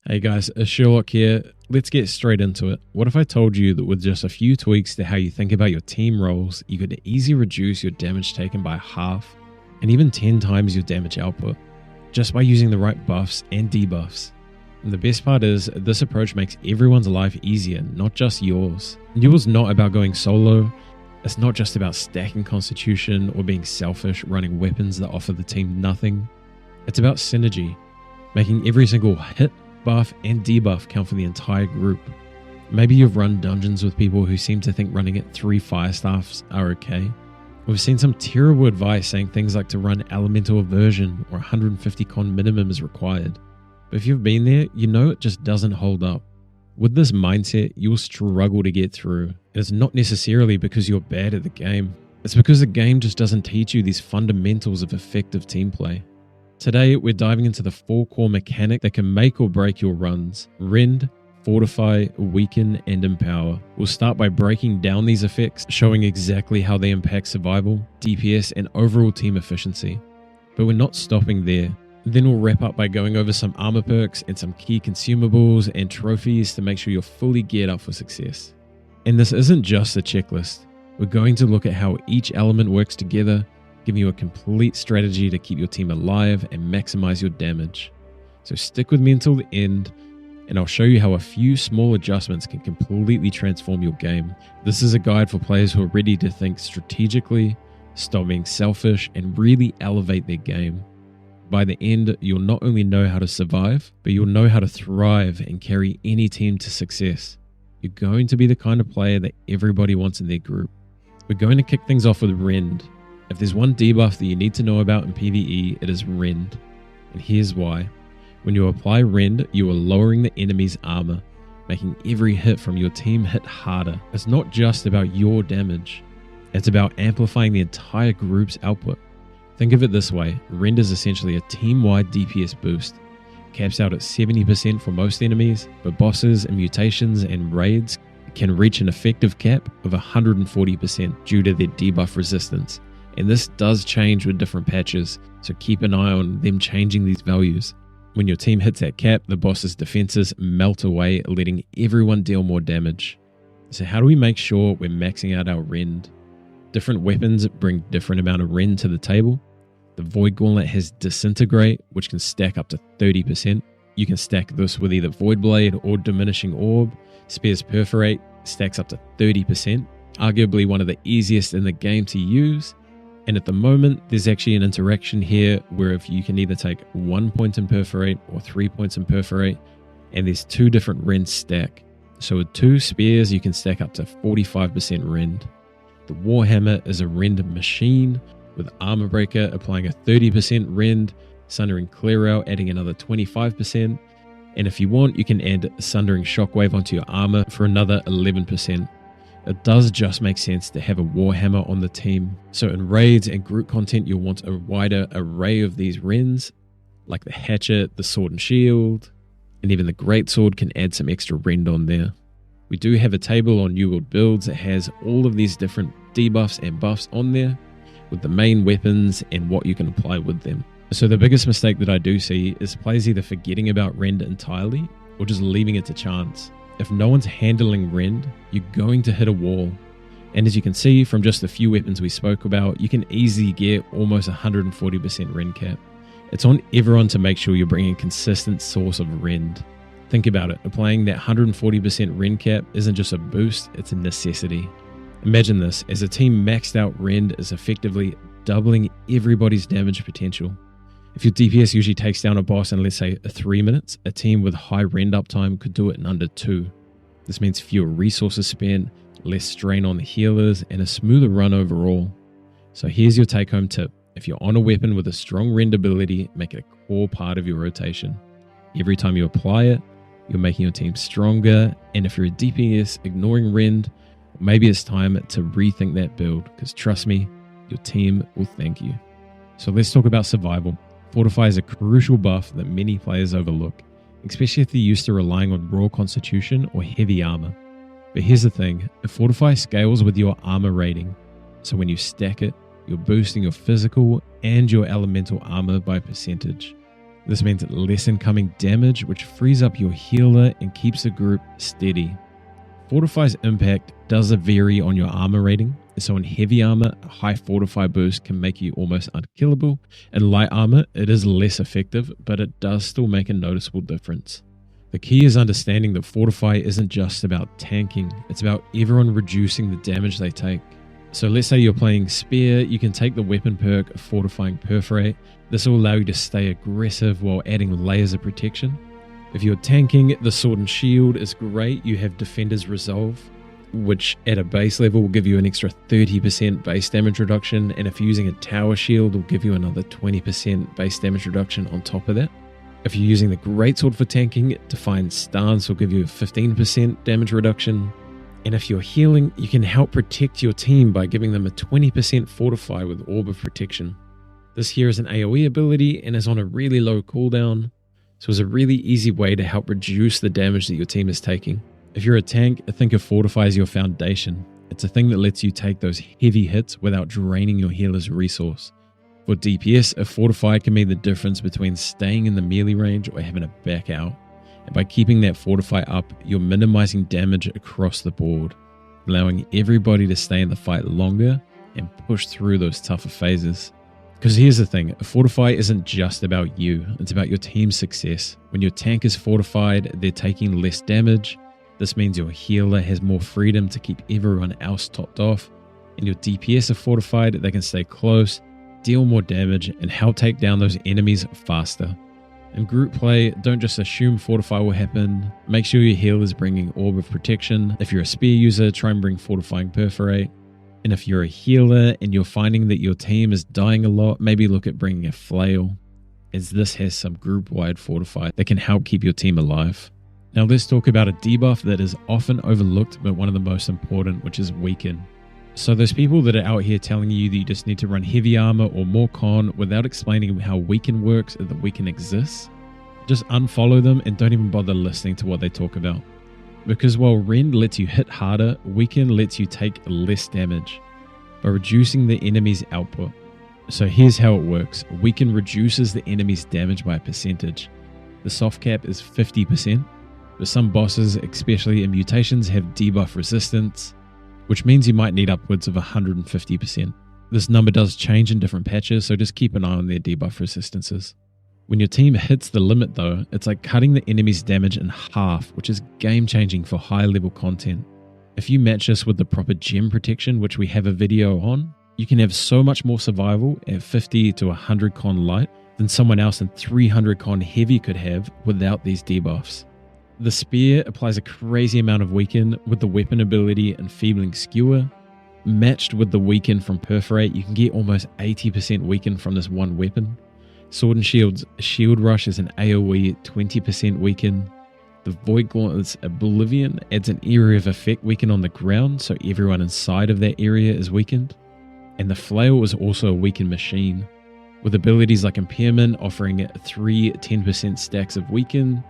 Hey guys, Sherlock here. Let's get straight into it. What if I told you that with just a few tweaks to how you think about your team roles, you could easily reduce your damage taken by half and even 10 times your damage output just by using the right buffs and debuffs? And the best part is, this approach makes everyone's life easier, not just yours. Duel's not about going solo. It's not just about stacking constitution or being selfish, running weapons that offer the team nothing. It's about synergy, making every single hit, buff and debuff count for the entire group. Maybe you've run dungeons with people who seem to think running at 3 fire staffs are okay. We've seen some terrible advice saying things like to run elemental aversion or 150 con minimum is required. But if you've been there, you know it just doesn't hold up. With this mindset, you'll struggle to get through. And it's not necessarily because you're bad at the game. It's because the game just doesn't teach you these fundamentals of effective team play. Today, we're diving into the 4 core mechanics that can make or break your runs: Rend, Fortify, Weaken, and Empower. We'll start by breaking down these effects, showing exactly how they impact survival, DPS, and overall team efficiency. But we're not stopping there. Then we'll wrap up by going over some armor perks and some key consumables and trophies to make sure you're fully geared up for success. And this isn't just a checklist. We're going to look at how each element works together, giving you a complete strategy to keep your team alive and maximize your damage. So stick with me until the end, and I'll show you how a few small adjustments can completely transform your game. This is a guide for players who are ready to think strategically, stop being selfish, and really elevate their game. By the end, you'll not only know how to survive, but you'll know how to thrive and carry any team to success. You're going to be the kind of player that everybody wants in their group. We're going to kick things off with Rend. If there's one debuff that you need to know about in PvE, it is Rend. And here's why. When you apply Rend, you are lowering the enemy's armor, making every hit from your team hit harder. It's not just about your damage. It's about amplifying the entire group's output. Think of it this way. Rend is essentially a team-wide DPS boost. Caps out at 70% for most enemies, but bosses and mutations and raids can reach an effective cap of 140% due to their debuff resistance. And this does change with different patches, so keep an eye on them changing these values. When your team hits that cap, the boss's defenses melt away, letting everyone deal more damage. So how do we make sure we're maxing out our Rend? Different weapons bring different amount of Rend to the table. The Void Gauntlet has Disintegrate, which can stack up to 30%. You can stack this with either Void Blade or Diminishing Orb. Spear's Perforate stacks up to 30%, arguably one of the easiest in the game to use. And at the moment, there's actually an interaction here where if you can either take 1 point in Perforate or 3 points in Perforate, and there's 2 different Rend stack. So with 2 spears, you can stack up to 45% Rend. The Warhammer is a Rend machine, with Armor Breaker applying a 30% Rend, Sundering Clear Out adding another 25%, and if you want, you can add Sundering Shockwave onto your armor for another 11%. It does just make sense to have a Warhammer on the team. So in raids and group content, you'll want a wider array of these Rends, like the Hatchet, the Sword and Shield, and even the Greatsword can add some extra Rend on there. We do have a table on New World builds that has all of these different debuffs and buffs on there, with the main weapons and what you can apply with them. So the biggest mistake that I do see is players either forgetting about Rend entirely or just leaving it to chance. If no one's handling Rend, you're going to hit a wall. And as you can see from just the few weapons we spoke about, you can easily get almost 140% Rend cap. It's on everyone to make sure you're bringing a consistent source of Rend. Think about it, applying that 140% Rend cap isn't just a boost, it's a necessity. Imagine this, as a team maxed out Rend is effectively doubling everybody's damage potential. If your DPS usually takes down a boss in, let's say, 3 minutes, a team with high Rend uptime could do it in under 2. This means fewer resources spent, less strain on the healers, and a smoother run overall. So here's your take-home tip. If you're on a weapon with a strong Rend ability, make it a core part of your rotation. Every time you apply it, you're making your team stronger, and if you're a DPS ignoring Rend, maybe it's time to rethink that build, because trust me, your team will thank you. So let's talk about survival. Fortify is a crucial buff that many players overlook, especially if they're used to relying on raw constitution or heavy armor. But here's the thing, Fortify scales with your armor rating. So when you stack it, you're boosting your physical and your elemental armor by percentage. This means less incoming damage, which frees up your healer and keeps the group steady. Fortify's impact does vary on your armor rating, so in heavy armor, a high Fortify boost can make you almost unkillable. In light armor, it is less effective, but it does still make a noticeable difference. The key is understanding that Fortify isn't just about tanking, it's about everyone reducing the damage they take. So let's say you're playing Spear, you can take the weapon perk of Fortifying Perforate. This will allow you to stay aggressive while adding layers of protection. If you're tanking, the Sword and Shield is great. You have Defender's Resolve, which at a base level will give you an extra 30% base damage reduction, and if you're using a Tower Shield, it will give you another 20% base damage reduction on top of that. If you're using the Greatsword for tanking, Defiant Stance will give you a 15% damage reduction. And if you're healing, you can help protect your team by giving them a 20% Fortify with Orb of Protection. This here is an AoE ability and is on a really low cooldown, so it's a really easy way to help reduce the damage that your team is taking. If you're a tank, think of Fortify as your foundation. It's a thing that lets you take those heavy hits without draining your healer's resource. For DPS, a Fortify can be the difference between staying in the melee range or having to back out. And by keeping that Fortify up, you're minimizing damage across the board, allowing everybody to stay in the fight longer and push through those tougher phases. Because here's the thing, a Fortify isn't just about you, it's about your team's success. When your tank is fortified, they're taking less damage. This means your healer has more freedom to keep everyone else topped off. And your DPS are fortified, they can stay close, deal more damage, and help take down those enemies faster. In group play, don't just assume Fortify will happen. Make sure your healer is bringing Orb of Protection. If you're a Spear user, try and bring Fortifying Perforate. And if you're a healer and you're finding that your team is dying a lot, maybe look at bringing a Flail, as this has some group-wide Fortify that can help keep your team alive. Now let's talk about a debuff that is often overlooked but one of the most important, which is Weaken. So there's people that are out here telling you that you just need to run heavy armor or more con without explaining how Weaken works or that Weaken exists. Just unfollow them and don't even bother listening to what they talk about. Because while Rend lets you hit harder, Weaken lets you take less damage by reducing the enemy's output. So here's how it works. Weaken reduces the enemy's damage by a percentage. The soft cap is 50%, but some bosses, especially in mutations, have debuff resistance, which means you might need upwards of 150%. This number does change in different patches, so just keep an eye on their debuff resistances. When your team hits the limit though, it's like cutting the enemy's damage in half, which is game changing for high level content. If you match this with the proper gem protection, which we have a video on, you can have so much more survival at 50 to 100 con light than someone else in 300 con heavy could have without these debuffs. The Spear applies a crazy amount of Weaken with the weapon ability Enfeebling Skewer. Matched with the Weaken from Perforate, you can get almost 80% Weaken from this one weapon. Sword and Shield's Shield Rush is an AoE 20% Weaken. The Void Gauntlet's Oblivion adds an area of effect Weaken on the ground, so everyone inside of that area is weakened. And the Flail is also a Weaken machine, with abilities like Impairment offering 3 10% stacks of Weaken,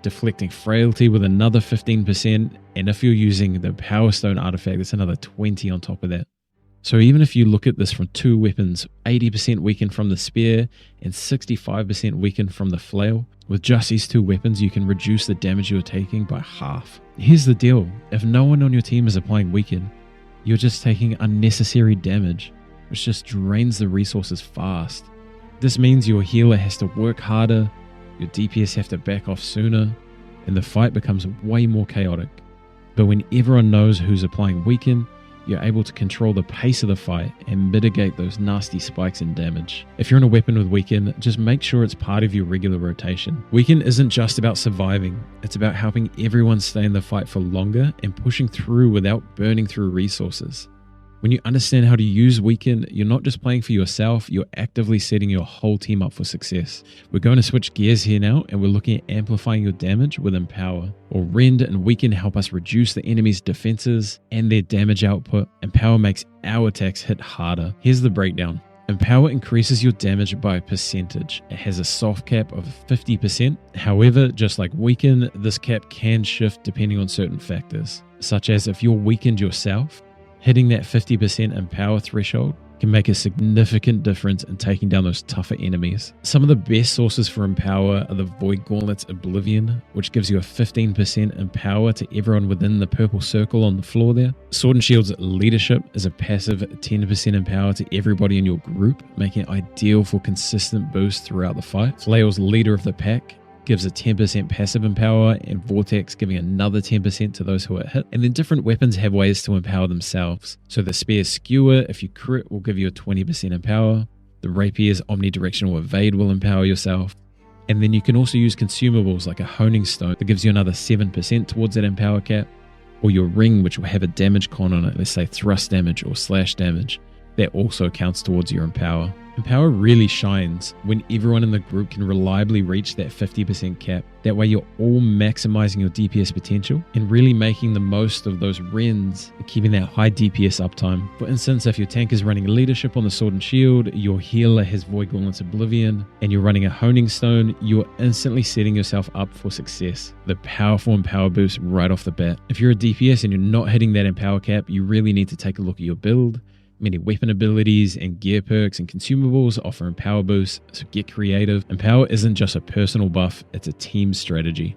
Deflecting Frailty with another 15%, and if you're using the Power Stone artifact, it's another 20 on top of that. So even if you look at this from two weapons, 80% Weaken from the Spear and 65% Weaken from the Flail, with just these two weapons you can reduce the damage you're taking by half. Here's the deal, if no one on your team is applying Weaken, you're just taking unnecessary damage, which just drains the resources fast. This means your healer has to work harder, your DPS have to back off sooner, and the fight becomes way more chaotic. But when everyone knows who's applying Weaken, you're able to control the pace of the fight and mitigate those nasty spikes in damage. If you're in a weapon with Weaken, just make sure it's part of your regular rotation. Weaken isn't just about surviving, it's about helping everyone stay in the fight for longer and pushing through without burning through resources. When you understand how to use Weaken, you're not just playing for yourself, you're actively setting your whole team up for success. We're going to switch gears here now, and we're looking at amplifying your damage with Empower. Or Rend and Weaken help us reduce the enemy's defenses and their damage output. Empower makes our attacks hit harder. Here's the breakdown. Empower increases your damage by a percentage. It has a soft cap of 50%. However, just like Weaken, this cap can shift depending on certain factors, such as if you're weakened yourself, hitting that 50% Empower threshold can make a significant difference in taking down those tougher enemies. Some of the best sources for Empower are the Void Gauntlet's Oblivion, which gives you a 15% Empower to everyone within the purple circle on the floor there. Sword and Shield's Leadership is a passive 10% Empower to everybody in your group, making it ideal for consistent boost throughout the fight. Flail's Leader of the Pack gives a 10% passive empower, and Vortex giving another 10% to those who are hit. And then different weapons have ways to empower themselves. So the Spear's Skewer, if you crit, will give you a 20% empower. The Rapier's Omnidirectional Evade will empower yourself. And then you can also use consumables like a Honing Stone that gives you another 7% towards that empower cap. Or your Ring, which will have a damage con on it, let's say thrust damage or slash damage. That also counts towards your empower. Empower really shines when everyone in the group can reliably reach that 50% cap. That way you're all maximizing your DPS potential and really making the most of those Rends and keeping that high DPS uptime. For instance, if your tank is running Leadership on the Sword and Shield, your healer has Void Gauntlet's Oblivion, and you're running a Honing Stone, you're instantly setting yourself up for success. The powerful empower boost right off the bat. If you're a DPS and you're not hitting that empower cap, you really need to take a look at your build. Many weapon abilities and gear perks and consumables offer empower boosts, so get creative. Empower isn't just a personal buff, it's a team strategy.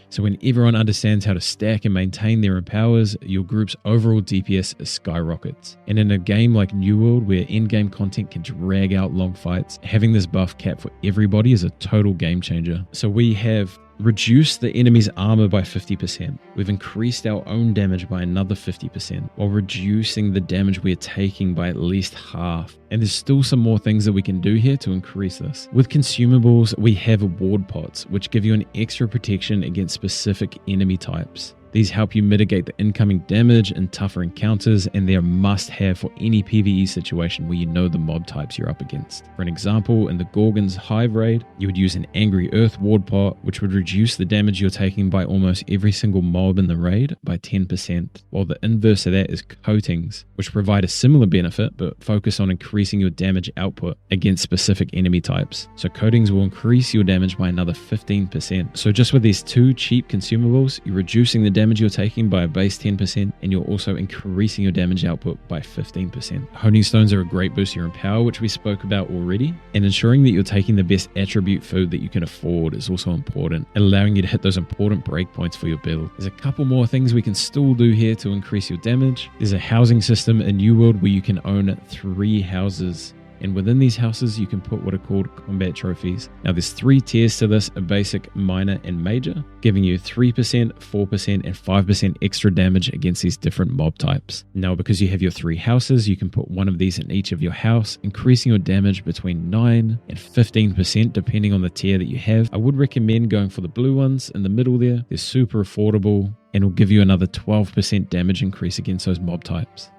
So when everyone understands how to stack and maintain their empowers, your group's overall DPS skyrockets. And in a game like New World, where in-game content can drag out long fights, having this buff cap for everybody is a total game changer. So we have reduced the enemy's armor by 50%. We've increased our own damage by another 50%, while reducing the damage we are taking by at least half. And there's still some more things that we can do here to increase this. With consumables, we have ward pots, which give you an extra protection against specific enemy types. These help you mitigate the incoming damage in tougher encounters, and they're a must-have for any PvE situation where you know the mob types you're up against. For an example, in the Gorgon's Hive raid, you would use an Angry Earth ward pot, which would reduce the damage you're taking by almost every single mob in the raid by 10%, while the inverse of that is Coatings, which provide a similar benefit but focus on increasing your damage output against specific enemy types. So Coatings will increase your damage by another 15%. So just with these two cheap consumables, you're reducing the damage you're taking by a base 10%, and you're also increasing your damage output by 15%. Honing Stones are a great boost to your empower, which we spoke about already, and ensuring that you're taking the best attribute food that you can afford is also important, allowing you to hit those important breakpoints for your build. There's a couple more things we can still do here to increase your damage. There's a housing system in New World where you can own 3 houses. And within these houses, you can put what are called combat trophies. Now, there's 3 tiers to this: a basic, minor, and major, giving you 3%, 4%, and 5% extra damage against these different mob types. Now, because you have your 3 houses, you can put one of these in each of your house, increasing your damage between 9 and 15% depending on the tier that you have. I would recommend going for the blue ones in the middle there. They're super affordable and will give you another 12% damage increase against those mob types.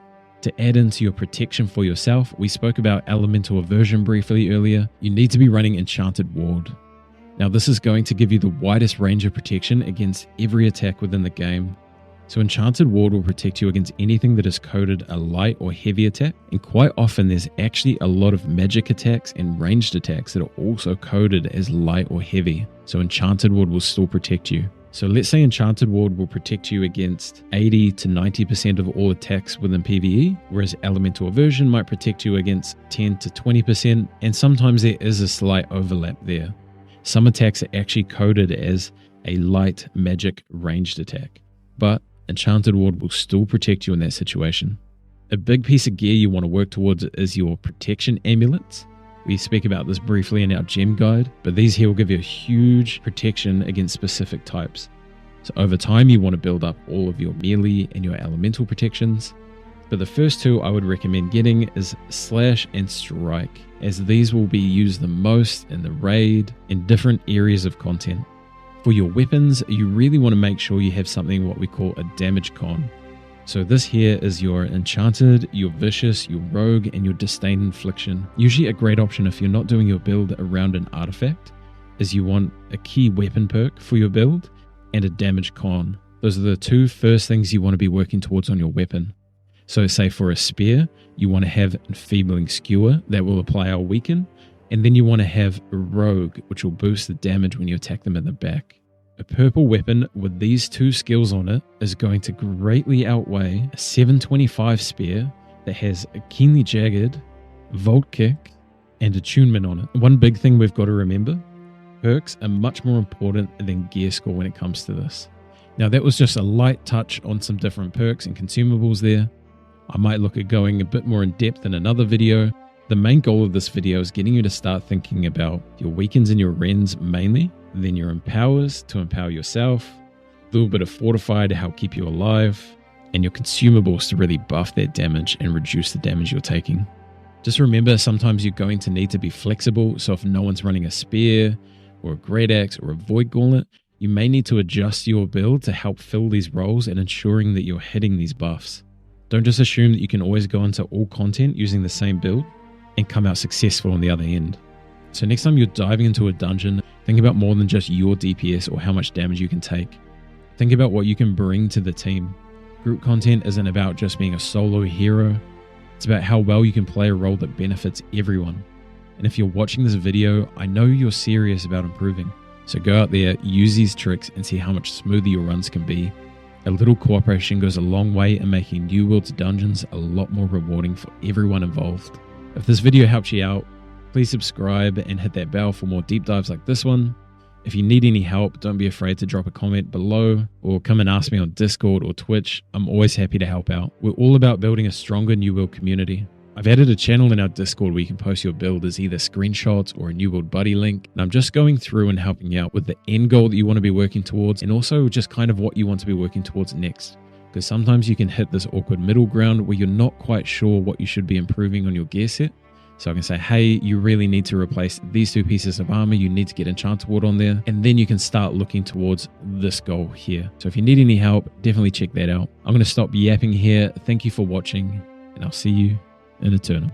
To add into your protection for yourself, we spoke about Elemental Aversion briefly earlier. You need to be running Enchanted Ward. Now, this is going to give you the widest range of protection against every attack within the game. So Enchanted Ward will protect you against anything that is coded a light or heavy attack, and quite often there's actually a lot of magic attacks and ranged attacks that are also coded as light or heavy. So Enchanted Ward will still protect you. So let's say Enchanted Ward will protect you against 80 to 90% of all attacks within PvE, whereas Elemental Aversion might protect you against 10 to 20%, and sometimes there is a slight overlap there. Some attacks are actually coded as a light magic ranged attack, but Enchanted Ward will still protect you in that situation. A big piece of gear you want to work towards is your protection amulets. We speak about this briefly in our gem guide, but these here will give you a huge protection against specific types. So over time, you want to build up all of your melee and your elemental protections. But the first 2 I would recommend getting is Slash and Strike, as these will be used the most in the raid in different areas of content. For your weapons, you really want to make sure you have something what we call a damage con. So this here is your Enchanted, your Vicious, your Rogue, and your Disdain Infliction. Usually a great option if you're not doing your build around an artifact, is you want a key weapon perk for your build and a damage con. Those are the 2 first things you want to be working towards on your weapon. So say for a spear, you want to have Enfeebling Skewer that will apply our weaken, and then you want to have a Rogue, which will boost the damage when you attack them in the back. A purple weapon with these 2 skills on it is going to greatly outweigh a 725 spear that has a Keenly Jagged Volt Kick, and attunement on it. One big thing we've got to remember, perks are much more important than gear score when it comes to this. Now that was just a light touch on some different perks and consumables there. I might look at going a bit more in depth in another video. The main goal of this video is getting you to start thinking about your weakens and your rends mainly, then your empowers to empower yourself, a little bit of fortify to help keep you alive, and your consumables to really buff that damage and reduce the damage you're taking. Just remember, sometimes you're going to need to be flexible, so if no one's running a spear or a great axe or a void gauntlet, you may need to adjust your build to help fill these roles and ensuring that you're hitting these buffs. Don't just assume that you can always go into all content using the same build and come out successful on the other end. So next time you're diving into a dungeon, think about more than just your DPS or how much damage you can take. Think about what you can bring to the team. Group content isn't about just being a solo hero. It's about how well you can play a role that benefits everyone. And if you're watching this video, I know you're serious about improving. So go out there, use these tricks, and see how much smoother your runs can be. A little cooperation goes a long way in making New World's dungeons a lot more rewarding for everyone involved. If this video helps you out, please subscribe and hit that bell for more deep dives like this one. If you need any help, don't be afraid to drop a comment below or come and ask me on Discord or Twitch. I'm always happy to help out. We're all about building a stronger New World community. I've added a channel in our Discord where you can post your build as either screenshots or a New World buddy link. And I'm just going through and helping you out with the end goal that you want to be working towards and also just kind of what you want to be working towards next. Because sometimes you can hit this awkward middle ground where you're not quite sure what you should be improving on your gear set. So I can say, hey, you really need to replace these 2 pieces of armor. You need to get Enchanted Ward on there. And then you can start looking towards this goal here. So if you need any help, definitely check that out. I'm going to stop yapping here. Thank you for watching, and I'll see you in Aeternum.